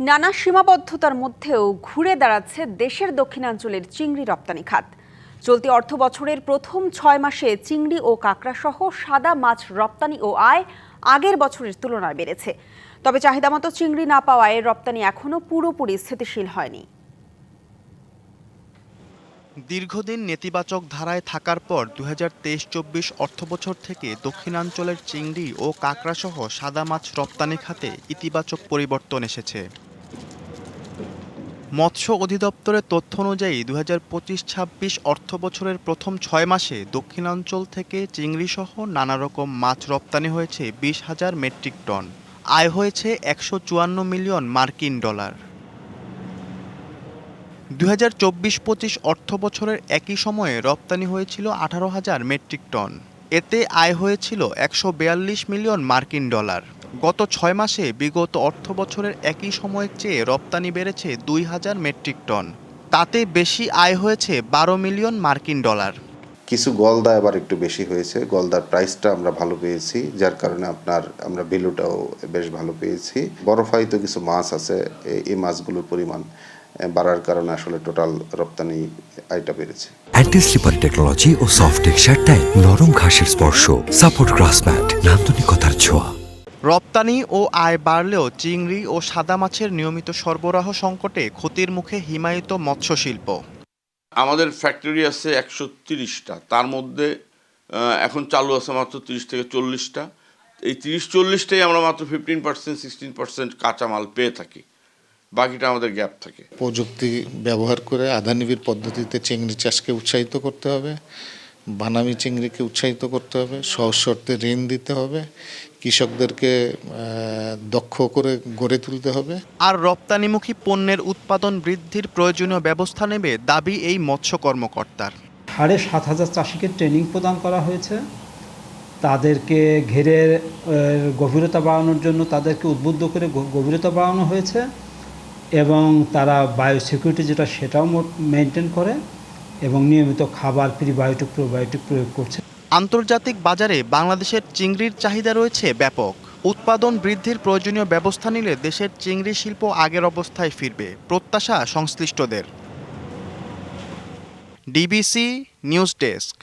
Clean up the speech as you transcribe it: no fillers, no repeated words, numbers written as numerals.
নানা সীমাবদ্ধতার মধ্যেও ঘুরে দাঁড়াচ্ছে দেশের দক্ষিণাঞ্চলের চিংড়ি রপ্তানি খাত। চলতি অর্থবছরের প্রথম 6 মাসে চিংড়ি ও কাঁকড়া সহ সাদা মাছ রপ্তানি ও আয় আগের বছরের তুলনায় বেড়েছে। তবে চাহিদামতো চিংড়ি না পাওয়ায় রপ্তানি এখনো পুরোপুরি স্থিতিশীল হয়নি। দীর্ঘদিন নেতিবাচক ধারায় থাকার পর 2023-24 অর্থবছর থেকে দক্ষিণাঞ্চলের চিংড়ি ও কাঁকড়াসহ সাদা মাছ রপ্তানি খাতে ইতিবাচক পরিবর্তন এসেছে। মৎস্য অধিদপ্তরের তথ্য অনুযায়ী 2025-26 অর্থবছরের প্রথম 6 মাসে দক্ষিণাঞ্চল থেকে চিংড়িসহ নানা রকম মাছ রপ্তানি হয়েছে 20,000 মেট্রিক টন। আয় হয়েছে 154 মিলিয়ন মার্কিন ডলার। 2024-25 অর্থবছরের একই সময়ে রপ্তানি হয়েছিল 18,000 মেট্রিক টন। এতে আয় হয়েছিল 142 মিলিয়ন মার্কিন ডলার। গত 6 মাসে বিগত অর্থবছরের একই সময়ের চেয়ে রপ্তানি বেড়েছে 2,000 মেট্রিক টন। তাতে বেশি আয় হয়েছে 12 মিলিয়ন মার্কিন ডলার। কিছু গলদা এবার একটু বেশি হয়েছে, গলদার প্রাইসটা আমরা ভালো পেয়েছি, যার কারণে আমরা ভ্যালুটাও বেশ ভালো পেয়েছি। বরফায়িত কিছু মাছ আছে, এই মাছগুলোর পরিমাণ বাড়ার কারণে আসলে টোটাল রপ্তানি আয়টা বেড়েছে। অ্যান্টি স্লিপারি টেকনোলজি ও সফট টেক্সচার টাইপ নরম ঘাসের স্পর্শ, সাপোর্ট গ্রাসম্যাট, নান্দনিকতার ছোঁয়া। রপ্তানি ও আয় বাড়লেও চিংড়ি ও সাদা মাছের নিয়মিত সরবরাহ সংকটে ক্ষতির মুখে হিমায়িত মৎস্য শিল্প। আমাদের ফ্যাক্টরি আছে 130টা, তার মধ্যে এখন চালু আছে মাত্র 30 থেকে 40টা। এই 30-40টাই আমরা মাত্র 15%-16% কাঁচামাল পেয়ে থাকি, বাকিটা আমাদের গ্যাপ থাকে। প্রযুক্তি ব্যবহার করে আধানিবিড় পদ্ধতিতে চিংড়ি চাষকে উৎসাহিত করতে হবে, বানামি চিংড়িকে উৎসাহিত করতে হবে, সহজ শর্তে ঋণ দিতে হবে, কৃষকদেরকে দক্ষ করে গড়ে তুলতে হবে। আর রপ্তানিমুখী পণ্যের উৎপাদন বৃদ্ধির প্রয়োজনীয় ব্যবস্থা নেবে দাবি এই মৎস্য কর্মকর্তার। 7,500 চাষিকে ট্রেনিং প্রদান করা হয়েছে। তাদেরকে ঘেরের গভীরতা বাড়ানোর জন্য তাদেরকে উদ্বুদ্ধ করে গভীরতা বাড়ানো হয়েছে এবং তারা বায়োসিকিউরিটি যেটা সেটাও মেনটেন করে এবং নিয়মিত খাবার প্রিবায়োটিক প্রোবায়োটিক প্রয়োগ করছে। আন্তর্জাতিক বাজারে বাংলাদেশের চিংড়ির চাহিদা রয়েছে ব্যাপক। উৎপাদন বৃদ্ধির প্রয়োজনীয় ব্যবস্থা নিলে দেশের চিংড়ি শিল্প আগের অবস্থায় ফিরবে, প্রত্যাশা সংশ্লিষ্টদের। DBC news desk.